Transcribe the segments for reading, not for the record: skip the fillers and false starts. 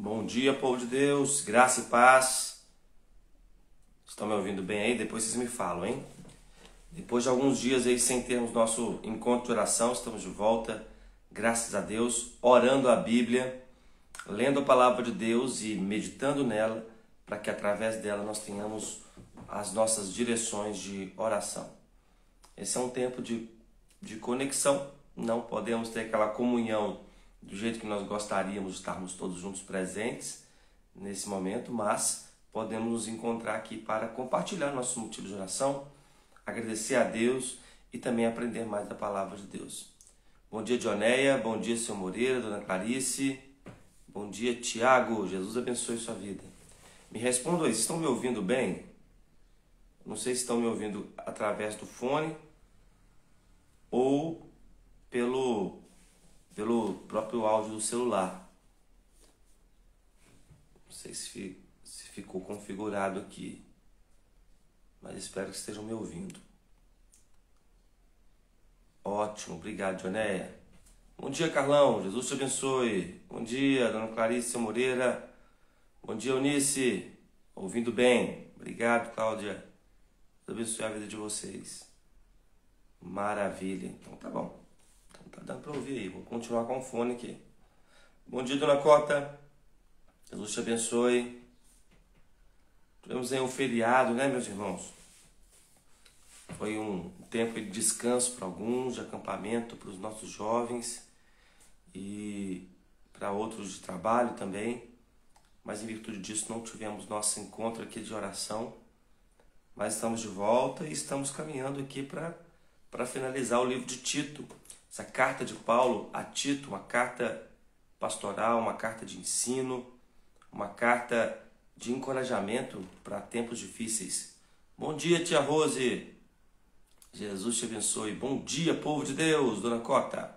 Bom dia, povo de Deus, graça e paz. Estão me ouvindo bem aí? Depois vocês me falam, hein? Depois de alguns dias aí sem termos nosso encontro de oração, estamos de volta, graças a Deus, orando a Bíblia, lendo a palavra de Deus e meditando nela, para que através dela nós tenhamos as nossas direções de oração. Esse é um tempo de conexão, não podemos ter aquela comunhão do jeito que nós gostaríamos de estarmos todos juntos presentes nesse momento, mas podemos nos encontrar aqui para compartilhar nossos motivos de oração, agradecer a Deus e também aprender mais da palavra de Deus. Bom dia, Dioneia, bom dia, seu Moreira, dona Clarice, bom dia, Tiago, Jesus abençoe sua vida. Me respondam aí, estão me ouvindo bem? Não sei se estão me ouvindo através do fone ou pelo próprio áudio do celular. Não sei se ficou configurado aqui, mas espero que estejam me ouvindo. Ótimo, obrigado, Dioneia. Bom dia, Carlão, Jesus te abençoe. Bom dia, dona Clarice Moreira. Bom dia, Eunice, ouvindo bem. Obrigado, Cláudia. Deus abençoe a vida de vocês. Maravilha, então tá bom. Tá dando para ouvir aí, vou continuar com o fone aqui. Bom dia, dona Cota. Jesus te abençoe. Tivemos aí um feriado, né, meus irmãos? Foi um tempo de descanso para alguns, de acampamento para os nossos jovens e para outros de trabalho também. Mas em virtude disso não tivemos nosso encontro aqui de oração. Mas estamos de volta e estamos caminhando aqui para finalizar o livro de Tito. Essa carta de Paulo a Tito, uma carta pastoral, uma carta de ensino, uma carta de encorajamento para tempos difíceis. Bom dia, tia Rose. Jesus te abençoe. Bom dia, povo de Deus, dona Cota.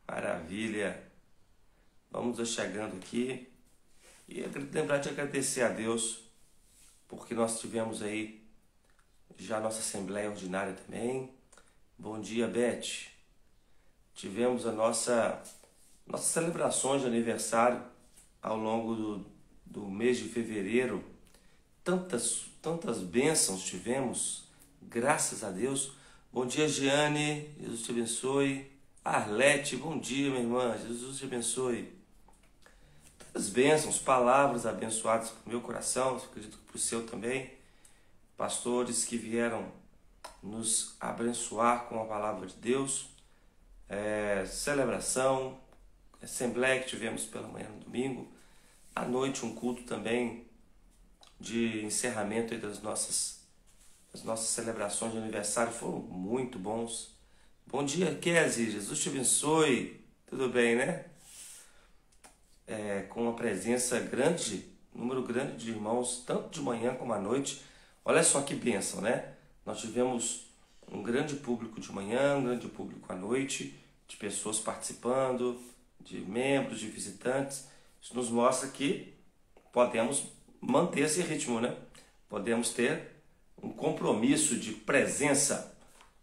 Maravilha. Vamos chegando aqui e lembrar de agradecer a Deus, porque nós tivemos aí já a nossa Assembleia Ordinária também. Bom dia, Beth. Tivemos a nossas celebrações de aniversário ao longo do mês de fevereiro. Tantas bênçãos tivemos, graças a Deus. Bom dia, Giane, Jesus te abençoe. Arlete, bom dia, minha irmã, Jesus te abençoe. Tantas bênçãos, palavras abençoadas para o meu coração, acredito que para o seu também. Pastores que vieram nos abençoar com a palavra de Deus. Celebração, assembleia que tivemos pela manhã no domingo, à noite um culto também de encerramento aí das nossas celebrações de aniversário, foram muito bons. Bom dia, Kézia, Jesus te abençoe, tudo bem, né? Com uma presença grande, número grande de irmãos, tanto de manhã como à noite. Olha só que bênção, né? Nós tivemos um grande público de manhã, um grande público à noite, de pessoas participando, de membros, de visitantes. Isso nos mostra que podemos manter esse ritmo, né? Podemos ter um compromisso de presença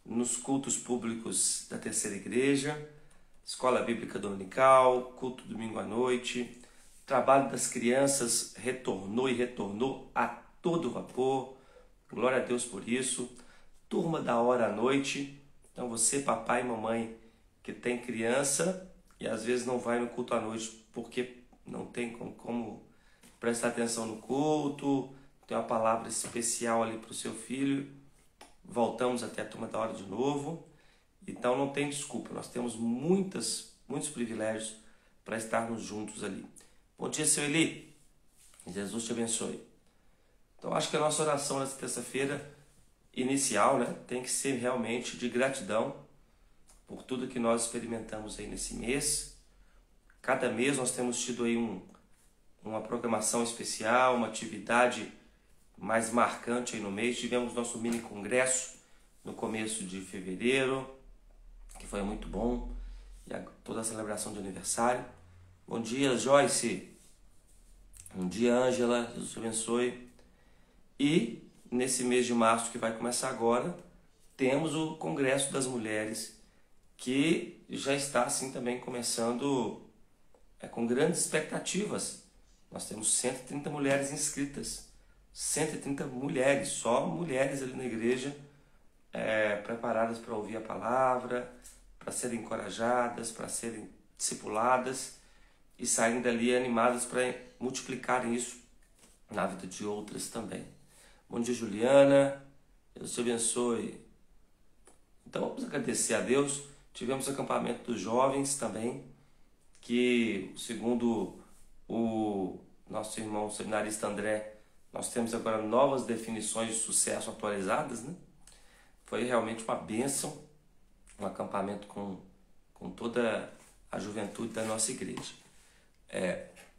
nos cultos públicos da Terceira Igreja, Escola Bíblica Dominical, culto domingo à noite. O trabalho das crianças retornou a todo vapor. Glória a Deus por isso. Turma da hora à noite. Então você, papai e mamãe, que tem criança e às vezes não vai no culto à noite porque não tem como prestar atenção no culto, tem uma palavra especial ali para o seu filho, voltamos até a turma da hora de novo. Então não tem desculpa, nós temos muitos privilégios para estarmos juntos ali. Bom dia, seu Eli. Jesus te abençoe. Então acho que a nossa oração nessa terça-feira inicial, né, tem que ser realmente de gratidão por tudo que nós experimentamos aí nesse mês. Cada mês nós temos tido aí uma programação especial, uma atividade mais marcante aí no mês. Tivemos nosso mini congresso no começo de fevereiro, que foi muito bom, e toda a celebração de aniversário. Bom dia, Joyce. Bom dia, Ângela. Jesus te abençoe. E nesse mês de março que vai começar agora, temos o Congresso das Mulheres, que já está assim também começando com grandes expectativas. Nós temos 130 mulheres inscritas, 130 mulheres, só mulheres ali na igreja, preparadas para ouvir a palavra, para serem encorajadas, para serem discipuladas e saírem dali animadas para multiplicarem isso na vida de outras também. Bom dia, Juliana. Deus te abençoe. Então vamos agradecer a Deus. Tivemos o acampamento dos jovens também, que segundo o nosso irmão seminarista André, nós temos agora novas definições de sucesso atualizadas, né? Foi realmente uma bênção, um acampamento com toda a juventude da nossa igreja.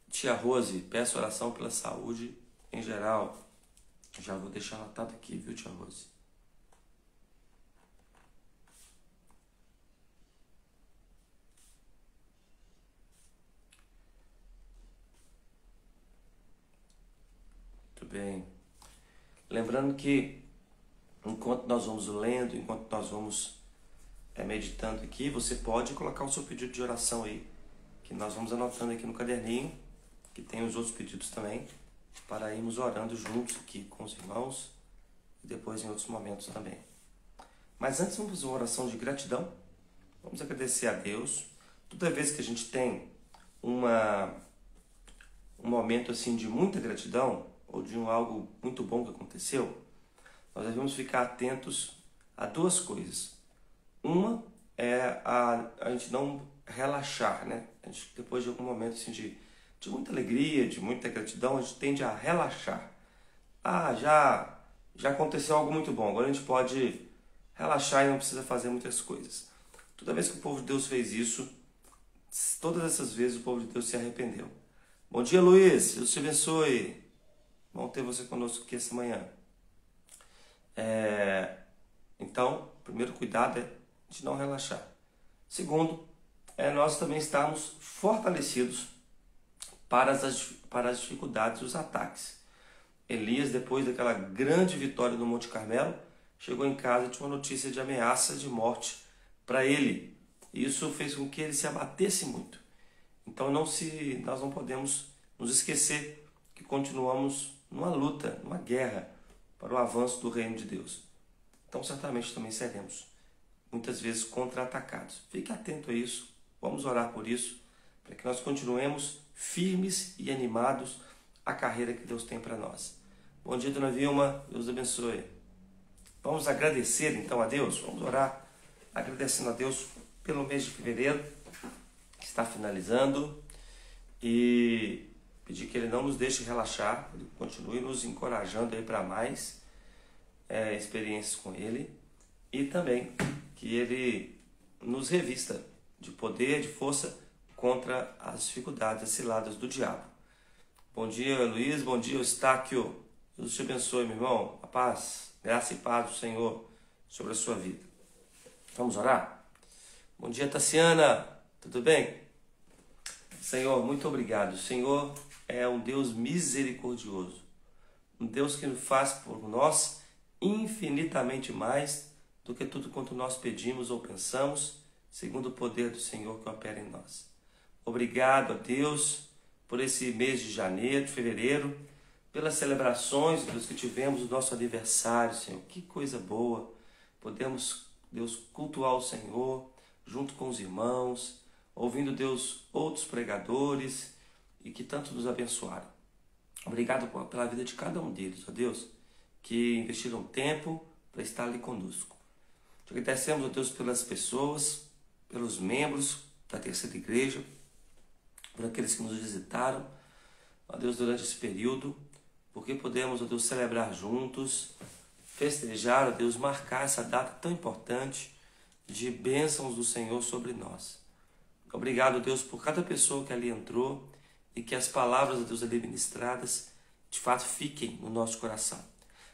Tia Rose, peço oração pela saúde em geral. Já vou deixar anotado aqui, viu, tia Rose? Muito bem. Lembrando que enquanto nós vamos lendo, enquanto nós vamos meditando aqui, você pode colocar o seu pedido de oração aí, que nós vamos anotando aqui no caderninho, que tem os outros pedidos também, para irmos orando juntos aqui com os irmãos e depois em outros momentos também. Mas antes vamos fazer uma oração de gratidão. Vamos agradecer a Deus. Toda vez que a gente tem um momento assim de muita gratidão ou de algo muito bom que aconteceu, nós devemos ficar atentos a duas coisas. Uma é a gente não relaxar, né? A gente, depois de algum momento assim, de muita alegria, de muita gratidão, a gente tende a relaxar. Já aconteceu algo muito bom, agora a gente pode relaxar e não precisa fazer muitas coisas. Toda vez que o povo de Deus fez isso, todas essas vezes o povo de Deus se arrependeu. Bom dia, Luiz, Deus te abençoe. Bom ter você conosco aqui essa manhã. Então, o primeiro cuidado é de não relaxar. Segundo, nós também estamos fortalecidos para as dificuldades e os ataques. Elias, depois daquela grande vitória no Monte Carmelo, chegou em casa e tinha uma notícia de ameaça de morte para ele. E isso fez com que ele se abatesse muito. Então nós não podemos nos esquecer que continuamos numa luta, numa guerra para o avanço do reino de Deus. Então certamente também seremos muitas vezes contra-atacados. Fique atento a isso, vamos orar por isso, para que nós continuemos firmes e animados à carreira que Deus tem para nós. Bom dia, dona Vilma, Deus abençoe. Vamos agradecer então a Deus, vamos orar agradecendo a Deus pelo mês de fevereiro, que está finalizando, e pedir que Ele não nos deixe relaxar, Ele continue nos encorajando aí para mais experiências com Ele, e também que Ele nos revista de poder, de força contra as dificuldades, as ciladas do diabo. Bom dia, Luiz, bom dia, Eustáquio. Deus te abençoe, meu irmão. A paz, graça e paz do Senhor sobre a sua vida. Vamos orar? Bom dia, Tassiana. Tudo bem? Senhor, muito obrigado. O Senhor é um Deus misericordioso. Um Deus que faz por nós infinitamente mais do que tudo quanto nós pedimos ou pensamos, segundo o poder do Senhor que opera em nós. Obrigado a Deus por esse mês de janeiro, de fevereiro, pelas celebrações, Deus, que tivemos o nosso aniversário, Senhor. Que coisa boa. Podemos, Deus, cultuar o Senhor junto com os irmãos, ouvindo, Deus, outros pregadores e que tanto nos abençoaram. Obrigado pela vida de cada um deles, ó Deus, que investiram tempo para estar ali conosco. Te agradecemos, ó Deus, pelas pessoas, pelos membros da Terceira Igreja, por aqueles que nos visitaram, ó Deus, durante esse período, porque podemos, ó Deus, celebrar juntos, festejar, ó Deus, marcar essa data tão importante de bênçãos do Senhor sobre nós. Obrigado, Deus, por cada pessoa que ali entrou e que as palavras, ó Deus, ali ministradas, de fato, fiquem no nosso coração.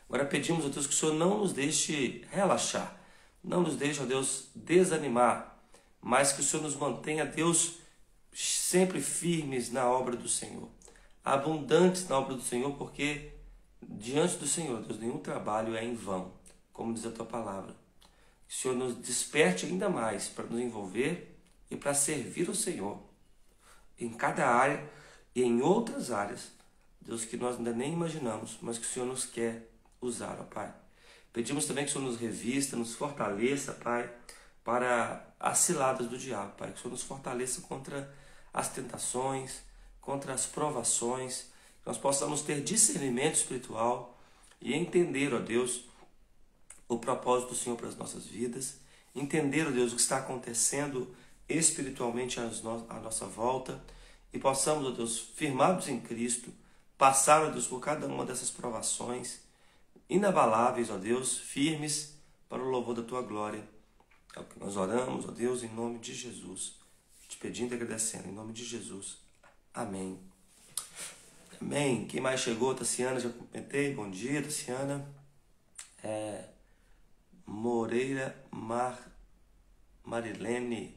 Agora pedimos, ó Deus, que o Senhor não nos deixe relaxar, não nos deixe, ó Deus, desanimar, mas que o Senhor nos mantenha, Deus, sempre firmes na obra do Senhor, abundantes na obra do Senhor, porque diante do Senhor, Deus, nenhum trabalho é em vão, como diz a Tua palavra. Que o Senhor nos desperte ainda mais para nos envolver e para servir o Senhor em cada área e em outras áreas, Deus, que nós ainda nem imaginamos, mas que o Senhor nos quer usar, ó Pai. Pedimos também que o Senhor nos revista, nos fortaleça, Pai, para as ciladas do diabo, Pai. Que o Senhor nos fortaleça contra as tentações, contra as provações, que nós possamos ter discernimento espiritual e entender, ó Deus, o propósito do Senhor para as nossas vidas, entender, ó Deus, o que está acontecendo espiritualmente à nossa volta e possamos, ó Deus, firmados em Cristo, passar, ó Deus, por cada uma dessas provações, inabaláveis, ó Deus, firmes para o louvor da Tua glória. É o que nós oramos, ó Deus, em nome de Jesus, te pedindo e agradecendo, em nome de Jesus. Amém. Amém. Quem mais chegou? Tassiana, já comentei. Bom dia, Tassiana. Moreira Marilene,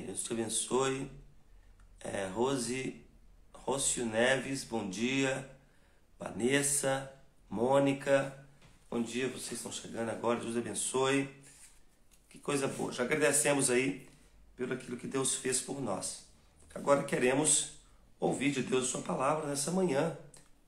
Deus te abençoe. Rócio Neves, bom dia. Vanessa, Mônica, bom dia, vocês estão chegando agora, Deus abençoe. Que coisa boa, já agradecemos aí pelo aquilo que Deus fez por nós. Agora queremos ouvir de Deus a sua palavra nessa manhã.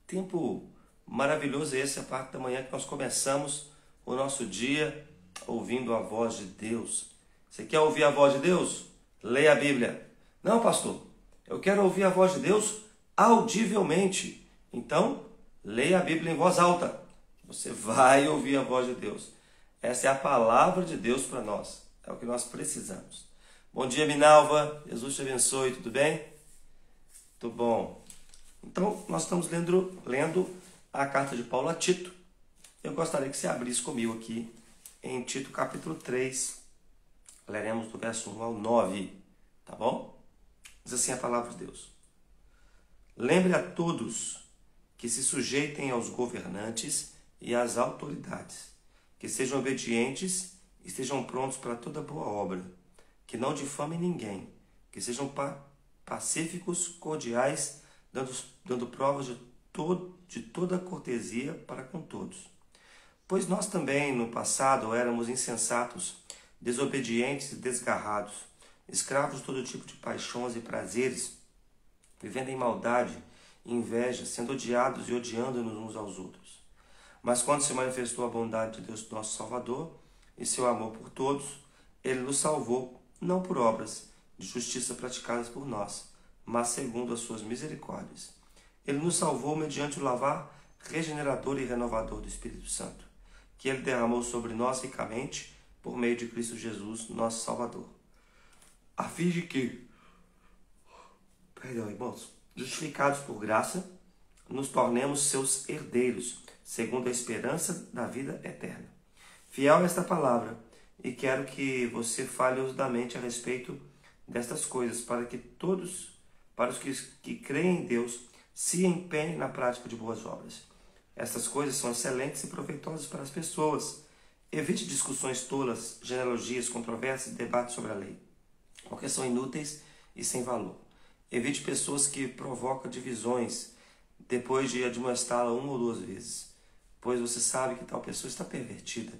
Tempo maravilhoso esse, a parte da manhã que nós começamos o nosso dia ouvindo a voz de Deus. Você quer ouvir a voz de Deus? Leia a Bíblia. Não, pastor, eu quero ouvir a voz de Deus audivelmente. Então, leia a Bíblia em voz alta. Você vai ouvir a voz de Deus. Essa é a palavra de Deus para nós. É o que nós precisamos. Bom dia, Minalva. Jesus te abençoe. Tudo bem? Tudo bom. Então, nós estamos lendo a carta de Paulo a Tito. Eu gostaria que você abrisse comigo aqui em Tito capítulo 3. Leremos do verso 1 ao 9. Tá bom? Diz assim a palavra de Deus. Lembre a todos que se sujeitem aos governantes e às autoridades, que sejam obedientes e estejam prontos para toda boa obra, que não difamem ninguém, que sejam pacíficos, cordiais, dando provas de toda cortesia para com todos. Pois nós também, no passado, éramos insensatos, desobedientes e desgarrados, escravos de todo tipo de paixões e prazeres, vivendo em maldade e inveja, sendo odiados e odiando-nos uns aos outros. Mas quando se manifestou a bondade de Deus, nosso Salvador, e seu amor por todos, Ele nos salvou, não por obras de justiça praticadas por nós, mas segundo as suas misericórdias. Ele nos salvou mediante o lavar regenerador e renovador do Espírito Santo, que Ele derramou sobre nós ricamente por meio de Cristo Jesus, nosso Salvador. A fim de que, irmãos, justificados por graça, nos tornemos seus herdeiros, segundo a esperança da vida eterna. Fiel a esta palavra, e quero que você fale ousadamente a respeito destas coisas, para os que creem em Deus, se empenhem na prática de boas obras. Estas coisas são excelentes e proveitosas para as pessoas. Evite discussões tolas, genealogias, controvérsias e debates sobre a lei, porque são inúteis e sem valor. Evite pessoas que provocam divisões depois de admoestá-la uma ou duas vezes, pois você sabe que tal pessoa está pervertida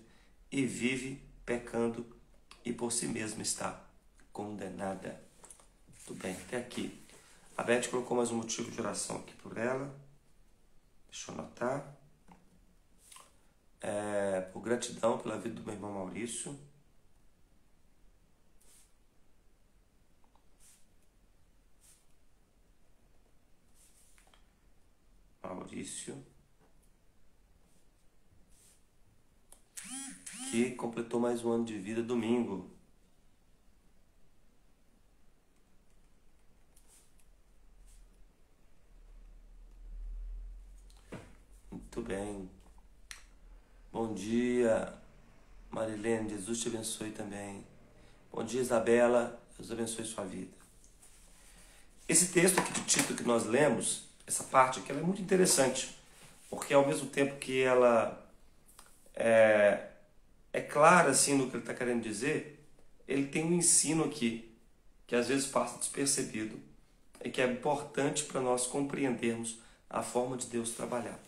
e vive pecando e por si mesma está condenada. Tudo bem, até aqui. A Beth colocou mais um motivo de oração aqui por ela. Deixa eu anotar. Por gratidão pela vida do meu irmão Maurício. Que completou mais um ano de vida domingo. Muito bem. Bom dia, Marilene. Jesus te abençoe também. Bom dia, Isabela. Deus abençoe sua vida. Esse texto aqui de Tito que nós lemos, essa parte aqui, ela é muito interessante, porque ao mesmo tempo que ela é clara assim no que ele está querendo dizer, ele tem um ensino aqui que às vezes passa despercebido e que é importante para nós compreendermos a forma de Deus trabalhar.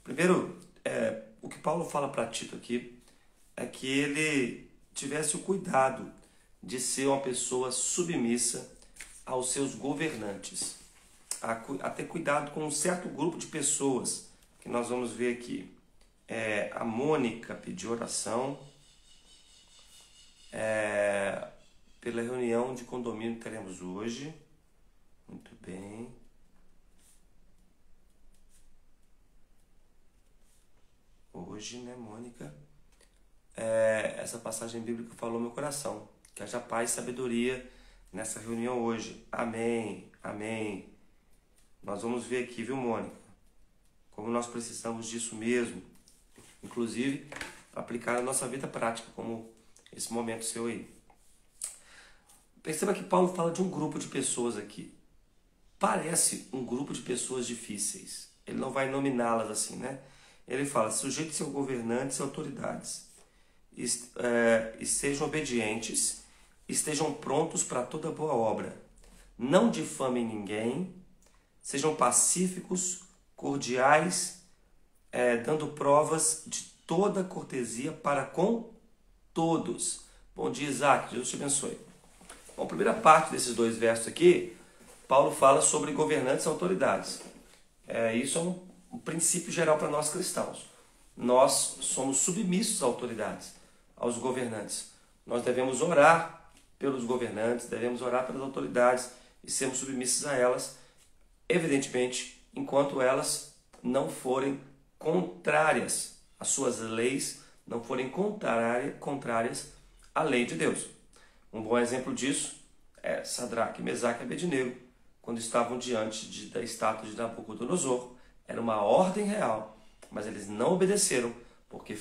Primeiro, o que Paulo fala para Tito aqui é que ele tivesse o cuidado de ser uma pessoa submissa aos seus governantes, a ter cuidado com um certo grupo de pessoas, que nós vamos ver aqui. A Mônica pediu oração pela reunião de condomínio que teremos hoje. Muito bem. Hoje, né, Mônica? Essa passagem bíblica falou meu coração. Que haja paz e sabedoria nessa reunião hoje. Amém, amém. Nós vamos ver aqui, viu, Mônica? Como nós precisamos disso mesmo. Inclusive, aplicar na nossa vida prática, como esse momento seu aí. Perceba que Paulo fala de um grupo de pessoas aqui. Parece um grupo de pessoas difíceis. Ele não vai nominá-las assim, né? Ele fala, sujeite-se aos governantes e autoridades. E sejam obedientes, estejam prontos para toda boa obra. Não difamem ninguém, sejam pacíficos, cordiais, dando provas de toda cortesia para com todos. Bom dia, Isaac, Deus te abençoe. Bom, a primeira parte desses 2 versos aqui, Paulo fala sobre governantes e autoridades. Isso é um princípio geral para nós cristãos. Nós somos submissos às autoridades, aos governantes. Nós devemos orar pelos governantes, devemos orar pelas autoridades e sermos submissos a elas, evidentemente, enquanto elas não forem contrárias às suas leis, não forem contrárias à lei de Deus. Um bom exemplo disso é Sadraque, Mesaque e Abednego, quando estavam diante da estátua de Nabucodonosor. Era uma ordem real, mas eles não obedeceram, porque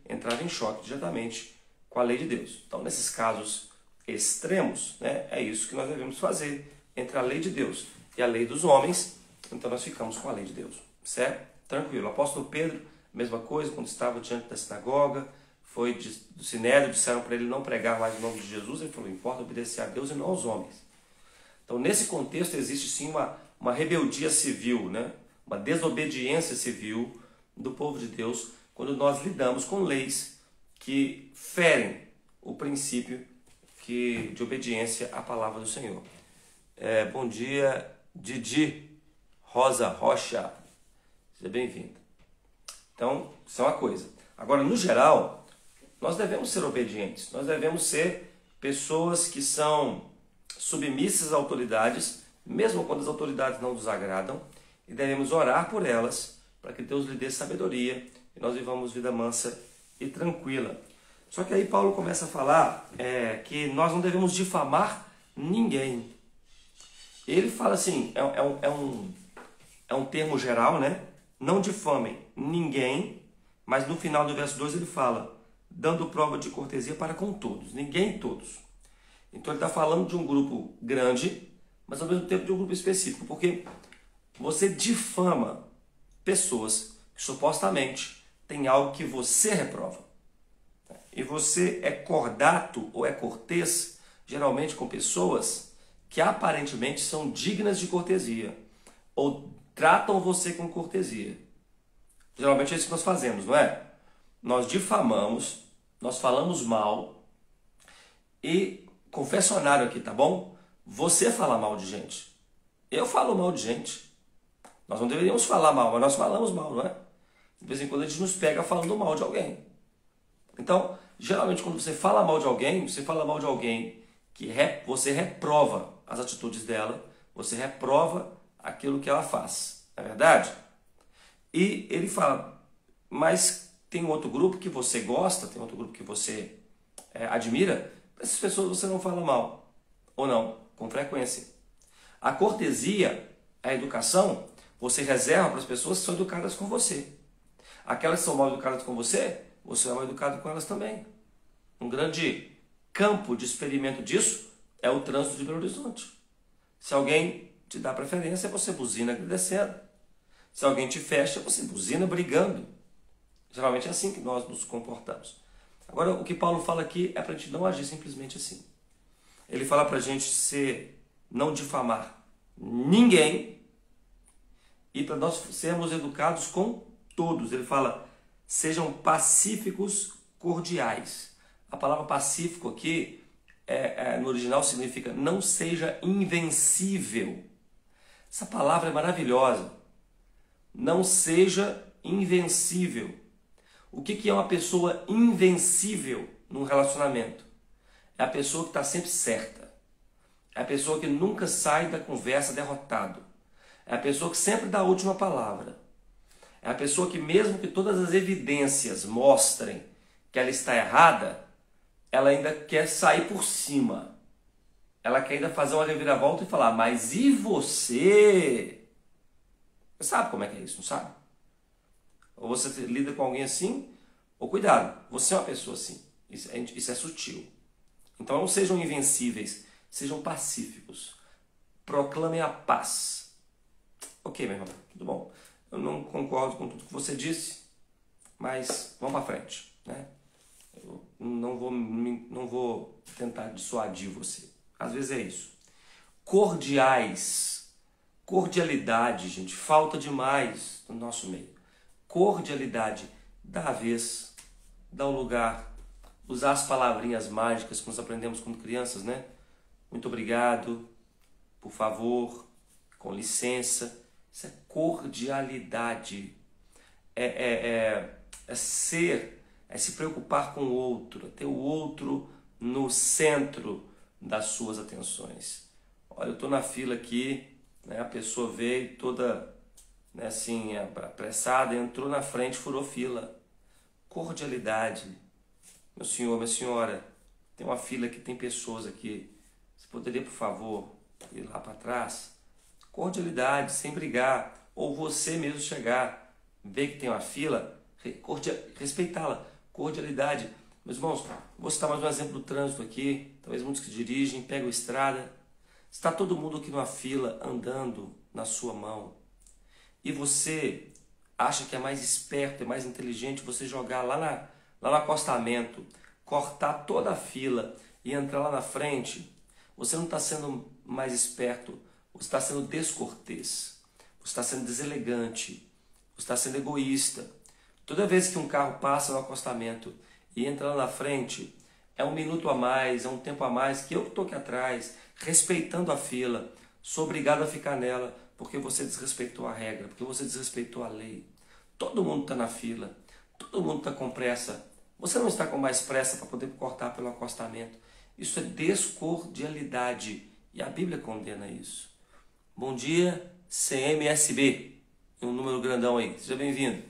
entrava em choque diretamente com a lei de Deus. Então, nesses casos extremos, né, é isso que nós devemos fazer, entre a lei de Deus e a lei dos homens. Então, nós ficamos com a lei de Deus, certo? Tranquilo. O apóstolo Pedro, mesma coisa, quando estava diante da sinagoga, foi do sinédrio, disseram para ele não pregar mais o nome de Jesus, ele falou, importa obedecer a Deus e não aos homens. Então, nesse contexto, existe sim uma rebeldia civil, né? Uma desobediência civil do povo de Deus, quando nós lidamos com leis que ferem o princípio de obediência à palavra do Senhor. Bom dia, Didi Rosa Rocha. Seja bem-vinda. Então, isso é uma coisa. Agora, no geral, nós devemos ser obedientes. Nós devemos ser pessoas que são submissas às autoridades, mesmo quando as autoridades não nos agradam, e devemos orar por elas, para que Deus lhe dê sabedoria e nós vivamos vida mansa e tranquila. Só que aí Paulo começa a falar que nós não devemos difamar ninguém. Ele fala assim, é um termo geral, né? Não difamem ninguém, mas no final do verso 2 ele fala, dando prova de cortesia para com todos, ninguém todos. Então ele está falando de um grupo grande, mas ao mesmo tempo de um grupo específico, porque você difama pessoas que supostamente têm algo que você reprova. E você é cordato ou é cortês, geralmente com pessoas que aparentemente são dignas de cortesia, ou tratam você com cortesia. Geralmente é isso que nós fazemos, não é? Nós difamamos, nós falamos mal, e confessionário aqui, tá bom? Você fala mal de gente. Eu falo mal de gente. Nós não deveríamos falar mal, mas nós falamos mal, não é? De vez em quando a gente nos pega falando mal de alguém. Então, geralmente quando você fala mal de alguém, você fala mal de alguém que você reprova as atitudes dela, você reprova aquilo que ela faz, não é verdade? E ele fala, mas tem outro grupo que você gosta, tem outro grupo que você admira, essas pessoas você não fala mal, ou não, com frequência. A cortesia, a educação, você reserva para as pessoas que são educadas com você. Aquelas que são mal educadas com você, você é mal educado com elas também. Um grande campo de experimento disso é o trânsito de Belo Horizonte. Se alguém te dá preferência, você buzina agradecendo. Se alguém te fecha, você buzina brigando. Geralmente é assim que nós nos comportamos. Agora, o que Paulo fala aqui é para a gente não agir simplesmente assim. Ele fala para a gente não difamar ninguém e para nós sermos educados com todos. Ele fala, sejam pacíficos, cordiais. A palavra pacífico aqui no original significa não seja invencível. Essa palavra é maravilhosa. Não seja invencível. O que é uma pessoa invencível num relacionamento? É a pessoa que está sempre certa. É a pessoa que nunca sai da conversa derrotado. É a pessoa que sempre dá a última palavra. É a pessoa que, mesmo que todas as evidências mostrem que ela está errada, ela ainda quer sair por cima. Ela quer ainda fazer uma reviravolta e falar, mas e você? Você sabe como é que é isso, não sabe? Ou você lida com alguém assim, ou cuidado, você é uma pessoa assim. Isso é sutil. Então não sejam invencíveis, sejam pacíficos. Proclamem a paz. Ok, meu irmão, tudo bom? Eu não concordo com tudo que você disse, mas vamos para frente, né? Eu não vou tentar dissuadir você. Às vezes é isso. Cordiais. Cordialidade, gente, falta demais no nosso meio. Cordialidade, dá a vez, dá o lugar, usar as palavrinhas mágicas que nós aprendemos quando crianças, né? Muito obrigado, por favor, com licença. Isso é cordialidade. É se preocupar com o outro, ter o outro no centro das suas atenções. Olha, eu estou na fila aqui, né, a pessoa veio toda, né, assim, apressada, entrou na frente, furou fila. Cordialidade. Meu senhor, minha senhora, tem uma fila aqui, tem pessoas aqui. Você poderia, por favor, ir lá para trás? Cordialidade, sem brigar. Ou você mesmo chegar, ver que tem uma fila, respeitá-la. Cordialidade. Meus irmãos, vou citar mais um exemplo do trânsito aqui. Talvez muitos que dirigem, pegam a estrada. Está todo mundo aqui numa fila, andando na sua mão. E você acha que é mais esperto, é mais inteligente você jogar lá no acostamento, cortar toda a fila e entrar lá na frente. Você não está sendo mais esperto, você está sendo descortês, você está sendo deselegante, você está sendo egoísta. Toda vez que um carro passa no acostamento e entra lá na frente, é um minuto a mais, é um tempo a mais que eu estou aqui atrás, respeitando a fila, sou obrigado a ficar nela porque você desrespeitou a regra, porque você desrespeitou a lei. Todo mundo está na fila, todo mundo está com pressa. Você não está com mais pressa para poder cortar pelo acostamento. Isso é descordialidade e a Bíblia condena isso. Bom dia, CMSB, um número grandão aí, seja bem-vindo.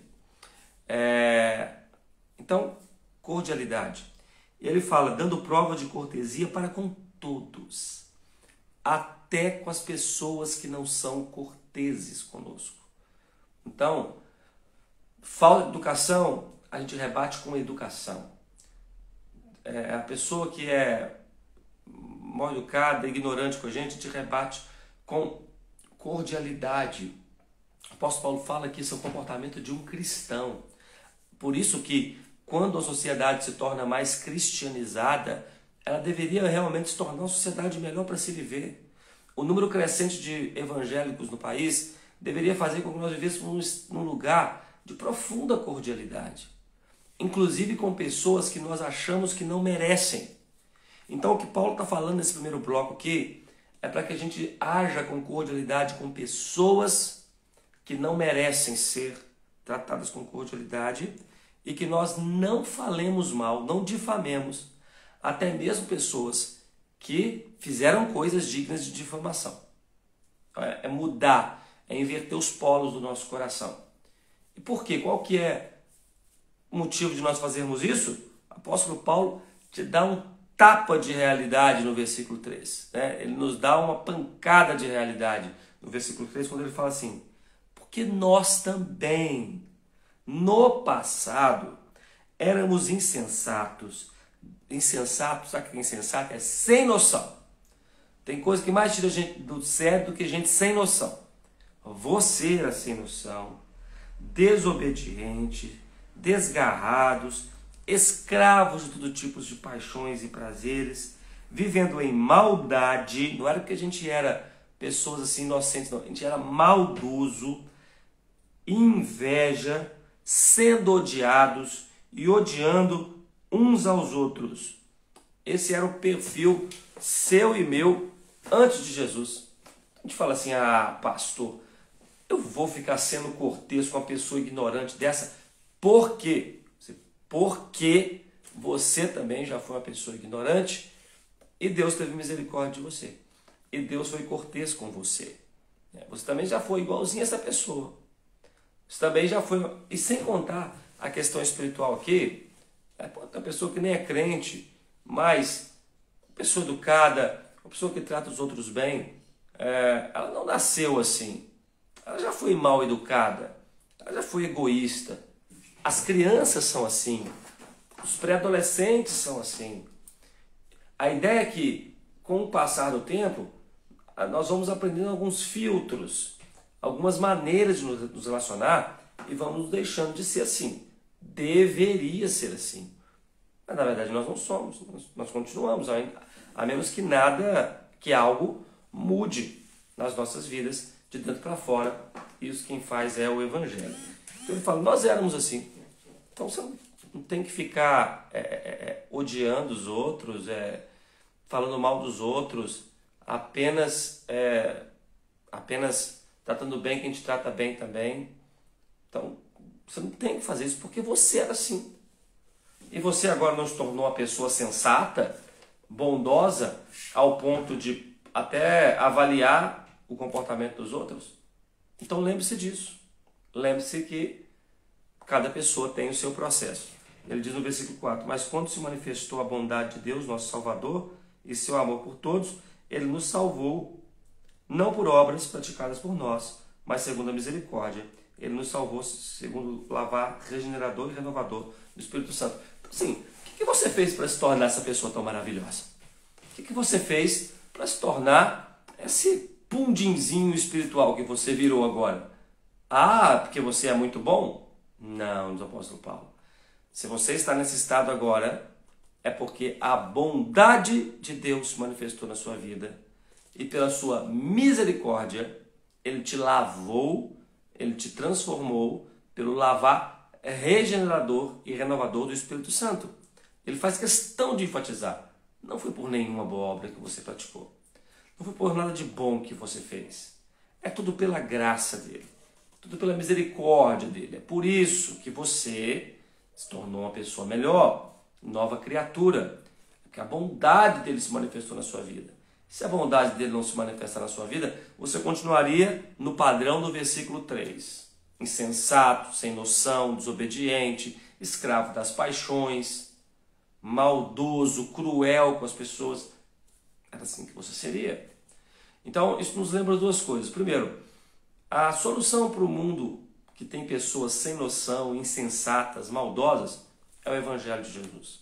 Então, cordialidade. Ele fala, dando prova de cortesia para com todos, até com as pessoas que não são corteses conosco. Então, falta de educação, a gente rebate com educação. A pessoa que é mal educada, ignorante com a gente rebate com cordialidade. O apóstolo Paulo fala que isso é o comportamento de um cristão. Por isso que quando a sociedade se torna mais cristianizada, ela deveria realmente se tornar uma sociedade melhor para se viver. O número crescente de evangélicos no país deveria fazer com que nós vivêssemos num lugar de profunda cordialidade, inclusive com pessoas que nós achamos que não merecem. Então o que Paulo está falando nesse primeiro bloco aqui é para que a gente haja com cordialidade com pessoas que não merecem ser tratadas com cordialidade e que nós não falemos mal, não difamemos, até mesmo pessoas que fizeram coisas dignas de difamação. É mudar, é inverter os polos do nosso coração. E por quê? Qual que é o motivo de nós fazermos isso? O apóstolo Paulo te dá um tapa de realidade no versículo 3. Né? Ele nos dá uma pancada de realidade no versículo 3, quando ele fala assim, porque nós também, no passado, éramos insensatos. Insensato, sabe o que é insensato? É sem noção. Tem coisa que mais tira a gente do sério do que gente sem noção. Você era sem noção, desobediente, desgarrados, escravos de todo tipo de paixões e prazeres, vivendo em maldade. Não era porque a gente era pessoas assim inocentes, não. A gente era maldoso, inveja, sendo odiados e odiando uns aos outros. Esse era o perfil seu e meu antes de Jesus. A gente fala assim, ah, pastor, eu vou ficar sendo cortês com uma pessoa ignorante dessa? Por quê? Porque você também já foi uma pessoa ignorante e Deus teve misericórdia de você. E Deus foi cortês com você. Você também já foi igualzinho a essa pessoa. Você também já foi... E sem contar a questão espiritual aqui, uma pessoa que nem é crente, mas uma pessoa educada, uma pessoa que trata os outros bem, ela não nasceu assim. Ela já foi mal educada, ela já foi egoísta. As crianças são assim, os pré-adolescentes são assim. A ideia é que, com o passar do tempo, nós vamos aprendendo alguns filtros, algumas maneiras de nos relacionar e vamos deixando de ser assim. Deveria ser assim. Mas na verdade nós não somos, nós continuamos, a menos que nada, que algo mude nas nossas vidas, de dentro para fora, e isso quem faz é o Evangelho. Então ele fala, nós éramos assim. Então você não tem que ficar odiando os outros, falando mal dos outros, apenas tratando bem quem te trata bem também. Então você não tem que fazer isso porque você era assim. E você agora não se tornou uma pessoa sensata, bondosa, ao ponto de até avaliar o comportamento dos outros? Então lembre-se disso. Lembre-se que cada pessoa tem o seu processo. Ele diz no versículo 4, mas quando se manifestou a bondade de Deus, nosso Salvador, e seu amor por todos, ele nos salvou, não por obras praticadas por nós, mas segundo a misericórdia. Ele nos salvou segundo o lavar regenerador e renovador do Espírito Santo. Então, assim, o que você fez para se tornar essa pessoa tão maravilhosa? O que você fez para se tornar esse pundinzinho espiritual que você virou agora? Ah, porque você é muito bom? Não, diz o apóstolo Paulo. Se você está nesse estado agora, é porque a bondade de Deus se manifestou na sua vida e pela sua misericórdia, ele te lavou, ele te transformou pelo lavar regenerador e renovador do Espírito Santo. Ele faz questão de enfatizar. Não foi por nenhuma boa obra que você praticou. Não foi por nada de bom que você fez. É tudo pela graça dele. Tudo pela misericórdia dele. É por isso que você se tornou uma pessoa melhor, nova criatura. Porque a bondade dele se manifestou na sua vida. Se a bondade dele não se manifestar na sua vida, você continuaria no padrão do versículo 3. Insensato, sem noção, desobediente, escravo das paixões, maldoso, cruel com as pessoas. Era assim que você seria. Então, isso nos lembra duas coisas. Primeiro, a solução para o mundo que tem pessoas sem noção, insensatas, maldosas, é o Evangelho de Jesus.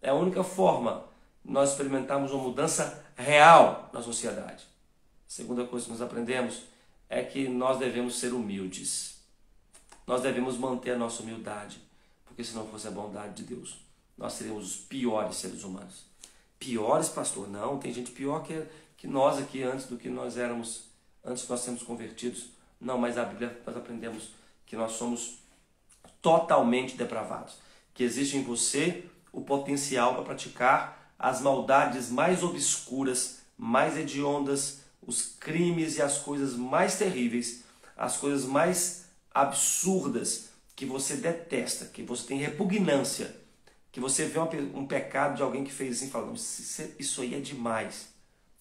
É a única forma de nós experimentarmos uma mudança real na sociedade. A segunda coisa que nós aprendemos é que nós devemos ser humildes. Nós devemos manter a nossa humildade, porque se não fosse a bondade de Deus, nós seríamos os piores seres humanos. Piores, pastor? Não, tem gente pior que nós aqui antes do que nós éramos, antes de nós sermos convertidos. Não, mas a Bíblia nós aprendemos que nós somos totalmente depravados. Que existe em você o potencial para praticar as maldades mais obscuras, mais hediondas, os crimes e as coisas mais terríveis, as coisas mais absurdas que você detesta, que você tem repugnância, que você vê um pecado de alguém que fez assim e fala, isso aí é demais.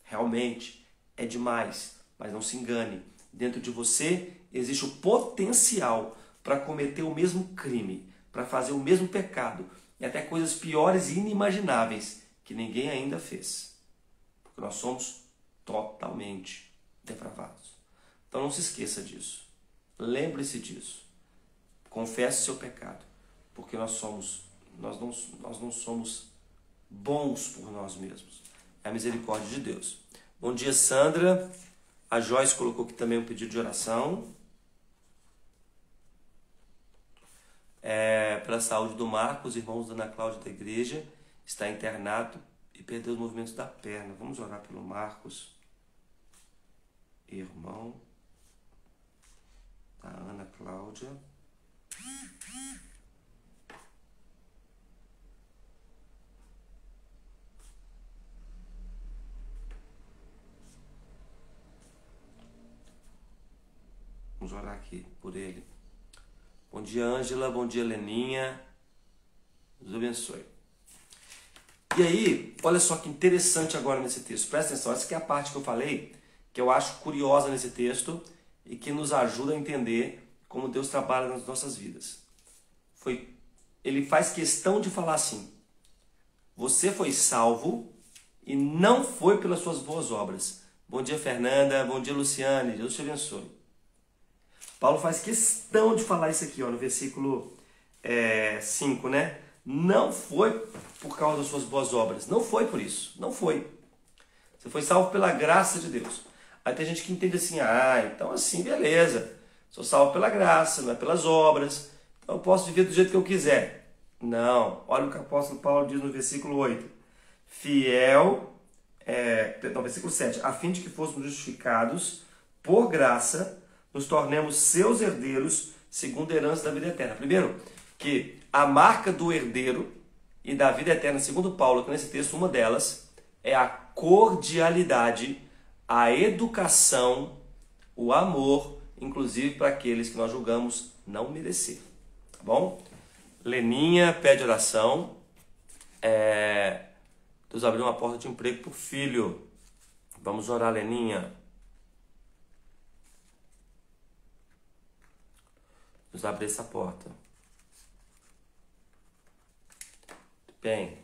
Realmente é demais, mas não se engane. Dentro de você existe o potencial para cometer o mesmo crime, para fazer o mesmo pecado e até coisas piores e inimagináveis que ninguém ainda fez. Porque nós somos totalmente depravados. Então não se esqueça disso. Lembre-se disso. Confesse seu pecado, porque nós não somos bons por nós mesmos. É a misericórdia de Deus. Bom dia, Sandra. A Joyce colocou aqui também um pedido de oração. Pela saúde do Marcos, irmãos da Ana Cláudia da igreja, está internado e perdeu os movimentos da perna. Vamos orar pelo Marcos, irmão da Ana Cláudia. Vamos orar aqui por ele. Bom dia, Ângela. Bom dia, Leninha. Deus abençoe. E aí, olha só que interessante agora nesse texto. Presta atenção, essa aqui é a parte que eu falei, que eu acho curiosa nesse texto e que nos ajuda a entender como Deus trabalha nas nossas vidas. Ele faz questão de falar assim: você foi salvo e não foi pelas suas boas obras. Bom dia, Fernanda. Bom dia, Luciane. Deus te abençoe. Paulo faz questão de falar isso aqui, ó, no versículo 5, né? Não foi por causa das suas boas obras. Não foi por isso. Não foi. Você foi salvo pela graça de Deus. Aí tem gente que entende assim: então assim, beleza. Sou salvo pela graça, não é pelas obras. Então eu posso viver do jeito que eu quiser. Não. Olha o que o apóstolo Paulo diz no versículo 8. Versículo 7. A fim de que fôssemos justificados por graça, nos tornemos seus herdeiros segundo a herança da vida eterna. Primeiro, que a marca do herdeiro e da vida eterna, segundo Paulo, que nesse texto uma delas é a cordialidade, a educação, o amor, inclusive para aqueles que nós julgamos não merecer. Tá bom? Leninha pede oração. Deus abriu uma porta de emprego para o filho. Vamos orar, Leninha. Deus abre essa porta. Bem.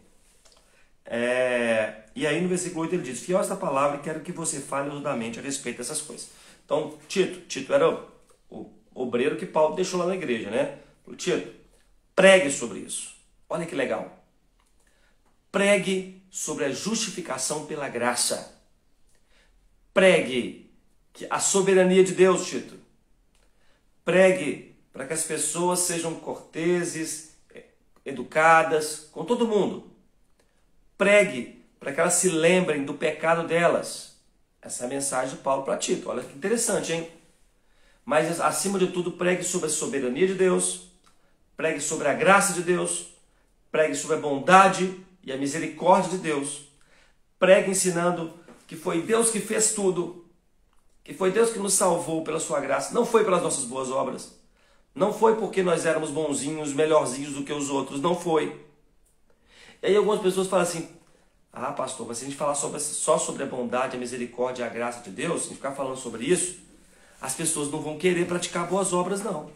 E aí no versículo 8 ele diz: fiel a esta palavra e quero que você fale audazmente a respeito dessas coisas. Então, Tito era o obreiro que Paulo deixou lá na igreja, né? Tito, pregue sobre isso. Olha que legal. Pregue sobre a justificação pela graça. Pregue a soberania de Deus, Tito. Pregue para que as pessoas sejam corteses, educadas, com todo mundo. Pregue para que elas se lembrem do pecado delas. Essa é a mensagem de Paulo para Tito. Olha que interessante, hein? Mas, acima de tudo, pregue sobre a soberania de Deus, pregue sobre a graça de Deus, pregue sobre a bondade e a misericórdia de Deus. Pregue ensinando que foi Deus que fez tudo, que foi Deus que nos salvou pela sua graça. Não foi pelas nossas boas obras. Não foi porque nós éramos bonzinhos, melhorzinhos do que os outros. Não foi. E aí algumas pessoas falam assim: pastor, mas se a gente falar só sobre a bondade, a misericórdia e a graça de Deus, se a gente ficar falando sobre isso, as pessoas não vão querer praticar boas obras, não.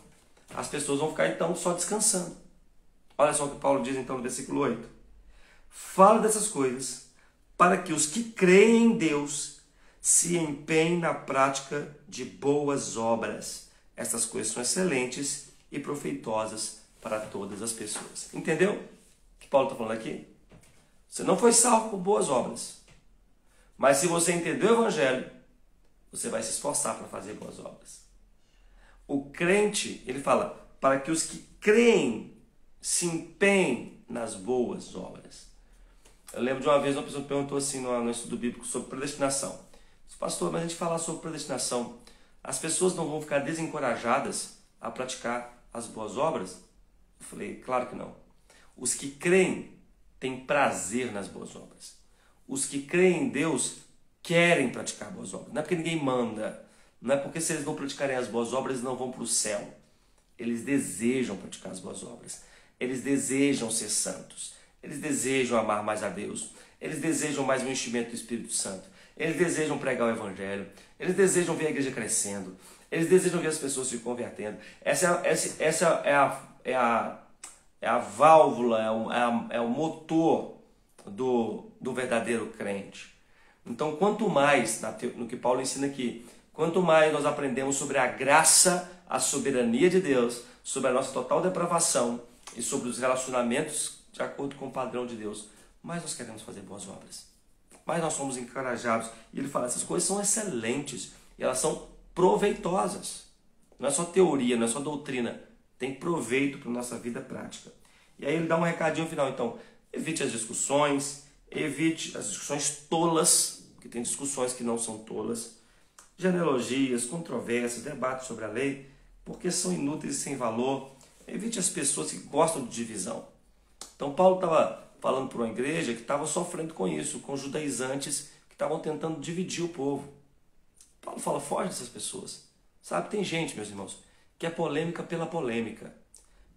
As pessoas vão ficar, então, só descansando. Olha só o que Paulo diz, então, no versículo 8. Fala dessas coisas para que os que creem em Deus se empenhem na prática de boas obras. Essas coisas são excelentes e proveitosas para todas as pessoas. Entendeu o que Paulo está falando aqui? Você não foi salvo por boas obras. Mas se você entendeu o Evangelho, você vai se esforçar para fazer boas obras. O crente, ele fala, para que os que creem se empenhem nas boas obras. Eu lembro de uma vez uma pessoa perguntou assim no estudo bíblico sobre predestinação. Disse: pastor, mas a gente falar sobre predestinação, as pessoas não vão ficar desencorajadas a praticar as boas obras? Eu falei: claro que não. Os que creem têm prazer nas boas obras. Os que creem em Deus querem praticar boas obras. Não é porque ninguém manda. Não é porque se eles não praticarem as boas obras, eles não vão para o céu. Eles desejam praticar as boas obras. Eles desejam ser santos. Eles desejam amar mais a Deus. Eles desejam mais o enchimento do Espírito Santo. Eles desejam pregar o Evangelho. Eles desejam ver a igreja crescendo. Eles desejam ver as pessoas se convertendo. Essa é a válvula, é o motor do verdadeiro crente. Então, quanto mais, no que Paulo ensina aqui, quanto mais nós aprendemos sobre a graça, a soberania de Deus, sobre a nossa total depravação e sobre os relacionamentos de acordo com o padrão de Deus, mais nós queremos fazer boas obras. Mais nós somos encorajados. E ele fala: essas coisas são excelentes e elas são proveitosas. Não é só teoria, não é só doutrina. Tem proveito para a nossa vida prática. E aí ele dá um recadinho final. Então, evite as discussões tolas, que tem discussões que não são tolas, genealogias, controvérsias, debates sobre a lei, porque são inúteis e sem valor. Evite as pessoas que gostam de divisão. Então Paulo estava falando para uma igreja que estava sofrendo com isso, com judaizantes que estavam tentando dividir o povo. Paulo fala: foge dessas pessoas. Sabe, tem gente, meus irmãos, que é polêmica pela polêmica,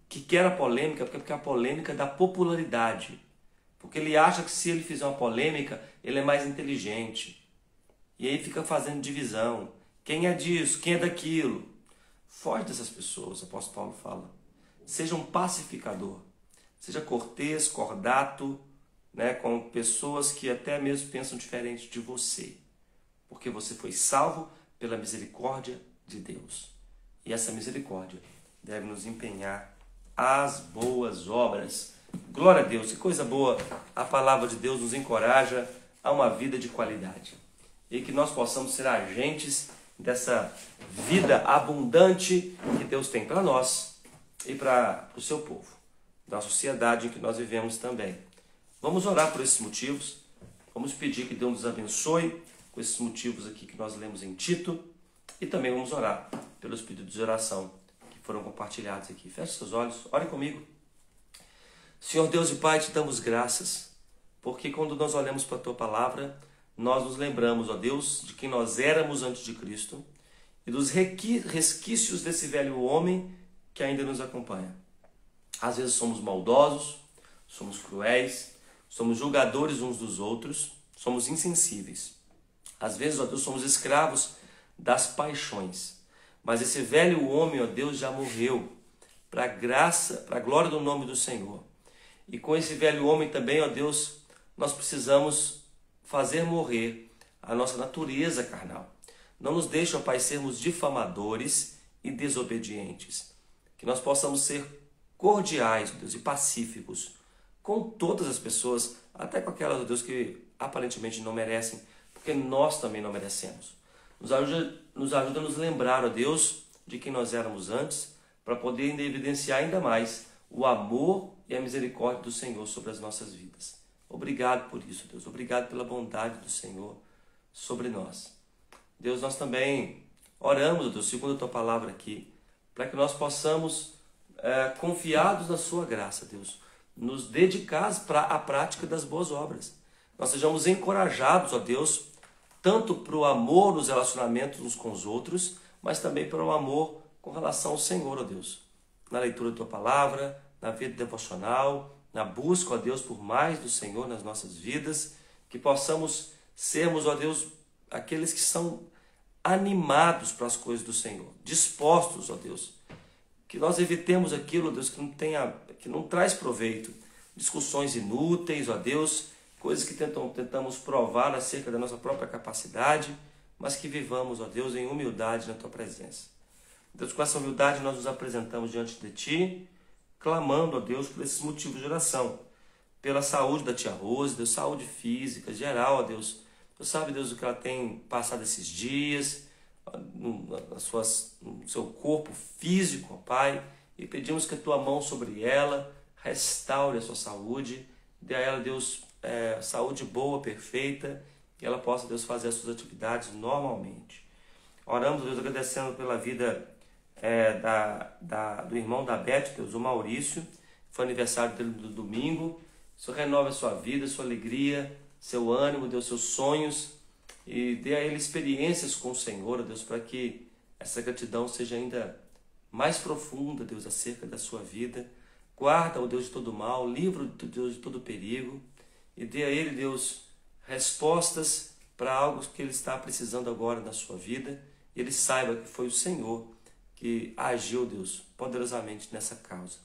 que quer a polêmica porque a polêmica dá popularidade, porque ele acha que se ele fizer uma polêmica, ele é mais inteligente. E aí fica fazendo divisão. Quem é disso? Quem é daquilo? Foge dessas pessoas, o apóstolo Paulo fala. Seja um pacificador. Seja cortês, cordato, né, com pessoas que até mesmo pensam diferente de você. Porque você foi salvo pela misericórdia de Deus. E essa misericórdia deve nos empenhar às boas obras. Glória a Deus, que coisa boa. A palavra de Deus nos encoraja a uma vida de qualidade. E que nós possamos ser agentes dessa vida abundante que Deus tem para nós e para o seu povo, da sociedade em que nós vivemos também. Vamos orar por esses motivos, vamos pedir que Deus nos abençoe com esses motivos aqui que nós lemos em Tito e também vamos orar pelos pedidos de oração que foram compartilhados aqui. Feche seus olhos, ore comigo. Senhor Deus e Pai, te damos graças, porque quando nós olhamos para a Tua Palavra, nós nos lembramos, ó Deus, de quem nós éramos antes de Cristo e dos resquícios desse velho homem que ainda nos acompanha. Às vezes somos maldosos, somos cruéis, somos julgadores uns dos outros, somos insensíveis. Às vezes, ó Deus, somos escravos das paixões. Mas esse velho homem, ó Deus, já morreu para a graça, para a glória do nome do Senhor. E com esse velho homem também, ó Deus, nós precisamos fazer morrer a nossa natureza carnal. Não nos deixe, ó Pai, sermos difamadores e desobedientes. Que nós possamos ser cordiais, ó Deus, e pacíficos com todas as pessoas, até com aquelas, ó Deus, que aparentemente não merecem, porque nós também não merecemos. Nos ajuda a nos lembrar, ó Deus, de quem nós éramos antes, para poder evidenciar ainda mais o amor e a misericórdia do Senhor sobre as nossas vidas. Obrigado por isso, Deus. Obrigado pela bondade do Senhor sobre nós. Deus, nós também oramos, Deus, segundo a Tua palavra aqui, para que nós possamos, confiados na Sua graça, Deus, nos dedicar à prática das boas obras. Nós sejamos encorajados, ó Deus, tanto para o amor nos relacionamentos uns com os outros, mas também para o amor com relação ao Senhor, ó Deus. Na leitura da Tua palavra, na vida devocional, na busca, ó Deus, por mais do Senhor nas nossas vidas, que possamos sermos, ó Deus, aqueles que são animados para as coisas do Senhor, dispostos, ó Deus, que nós evitemos aquilo, ó Deus, que não traz proveito, discussões inúteis, ó Deus, coisas que tentamos provar acerca da nossa própria capacidade, mas que vivamos, ó Deus, em humildade na Tua presença. Deus, com essa humildade nós nos apresentamos diante de Ti, clamando, ó Deus, por esses motivos de oração, pela saúde da tia Rose, Deus, saúde física, geral, ó Deus. Tu sabe, Deus, o que ela tem passado esses dias, no seu corpo físico, ó Pai, e pedimos que a Tua mão sobre ela restaure a sua saúde, dê a ela, Deus, saúde boa, perfeita, que ela possa, Deus, fazer as suas atividades normalmente. Oramos, Deus, agradecendo pela vida do irmão da Beth, Deus, o Maurício, foi aniversário dele no domingo. O Senhor renova a sua vida, a sua alegria, seu ânimo, Deus, seus sonhos, e dê a ele experiências com o Senhor, Deus, para que essa gratidão seja ainda mais profunda, Deus, acerca da sua vida. Guarda, ó Deus, de todo mal, livra, Deus, de todo perigo, e dê a ele, Deus, respostas para algo que ele está precisando agora na sua vida, e ele saiba que foi o Senhor que agiu, Deus, poderosamente nessa causa.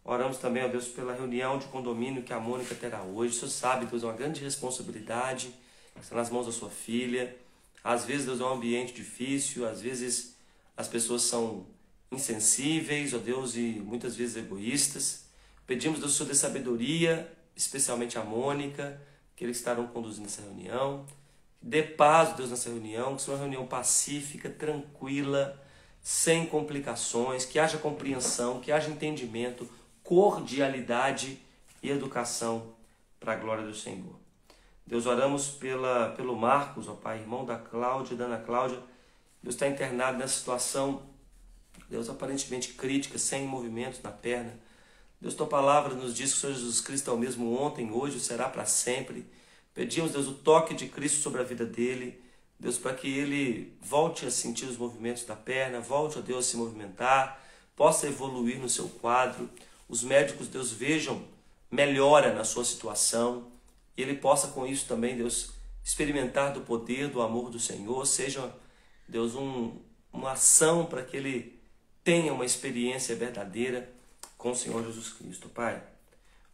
Oramos também, ó Deus, pela reunião de condomínio que a Mônica terá hoje. O Senhor sabe, Deus, é uma grande responsabilidade, está nas mãos da sua filha. Às vezes, Deus, é um ambiente difícil, às vezes as pessoas são insensíveis, ó Deus, e muitas vezes egoístas. Pedimos, Deus, o Senhor dê sabedoria, especialmente a Mônica, que eles estarão conduzindo essa reunião. Dê paz, Deus, nessa reunião, que seja uma reunião pacífica, tranquila, sem complicações, que haja compreensão, que haja entendimento, cordialidade e educação para a glória do Senhor. Deus, oramos pelo Marcos, ó Pai, irmão da Cláudia e da Ana Cláudia. Deus, está internado nessa situação, Deus, aparentemente crítica, sem movimentos na perna. Deus, Tua palavra nos diz que o Senhor Jesus Cristo é o mesmo ontem, hoje, será para sempre. Pedimos, Deus, o toque de Cristo sobre a vida dele. Deus, para que ele volte a sentir os movimentos da perna, volte, ó Deus, a se movimentar, possa evoluir no seu quadro, os médicos, Deus, vejam melhora na sua situação, e ele possa com isso também, Deus, experimentar do poder, do amor do Senhor, seja, Deus, uma ação para que ele tenha uma experiência verdadeira com o Senhor Jesus Cristo, Pai.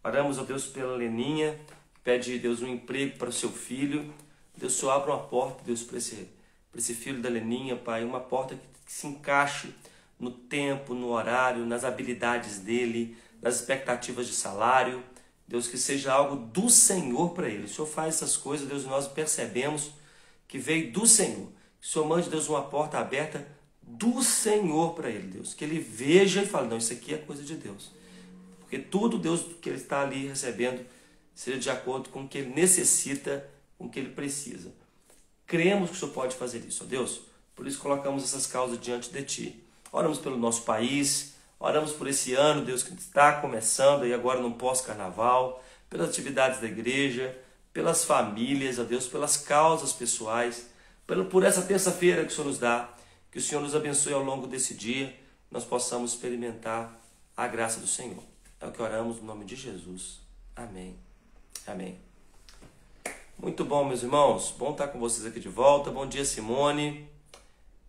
Oramos, ó Deus, pela Leninha, pede, Deus, um emprego para o seu filho. Deus, o Senhor abra uma porta, Deus, para esse filho da Leninha, Pai, uma porta que se encaixe no tempo, no horário, nas habilidades dele, nas expectativas de salário. Deus, que seja algo do Senhor para ele. O Senhor faz essas coisas, Deus, nós percebemos que veio do Senhor. Que o Senhor mande, Deus, uma porta aberta do Senhor para ele, Deus. Que ele veja e fale, não, isso aqui é coisa de Deus. Porque tudo, Deus, que ele está ali recebendo, seja de acordo com o que ele necessita, com o que ele precisa. Cremos que o Senhor pode fazer isso, ó Deus. Por isso colocamos essas causas diante de Ti. Oramos pelo nosso país, oramos por esse ano, Deus, que está começando e agora no pós-carnaval, pelas atividades da igreja, pelas famílias, ó Deus, pelas causas pessoais, por essa terça-feira que o Senhor nos dá. Que o Senhor nos abençoe ao longo desse dia, nós possamos experimentar a graça do Senhor. É o que oramos no nome de Jesus. Amém. Amém. Muito bom, meus irmãos. Bom estar com vocês aqui de volta. Bom dia, Simone.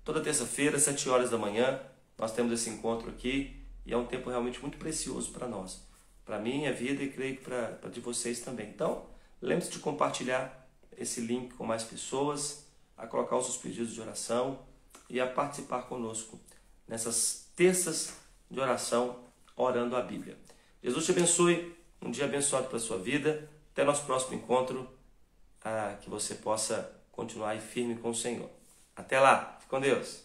Toda terça-feira, 7 horas da manhã, nós temos esse encontro aqui e é um tempo realmente muito precioso para nós. Para mim, a vida e creio que para de vocês também. Então, lembre-se de compartilhar esse link com mais pessoas, a colocar os seus pedidos de oração e a participar conosco nessas terças de oração, orando a Bíblia. Jesus te abençoe, um dia abençoado para a sua vida. Até nosso próximo encontro, que você possa continuar aí firme com o Senhor. Até lá, fique com Deus.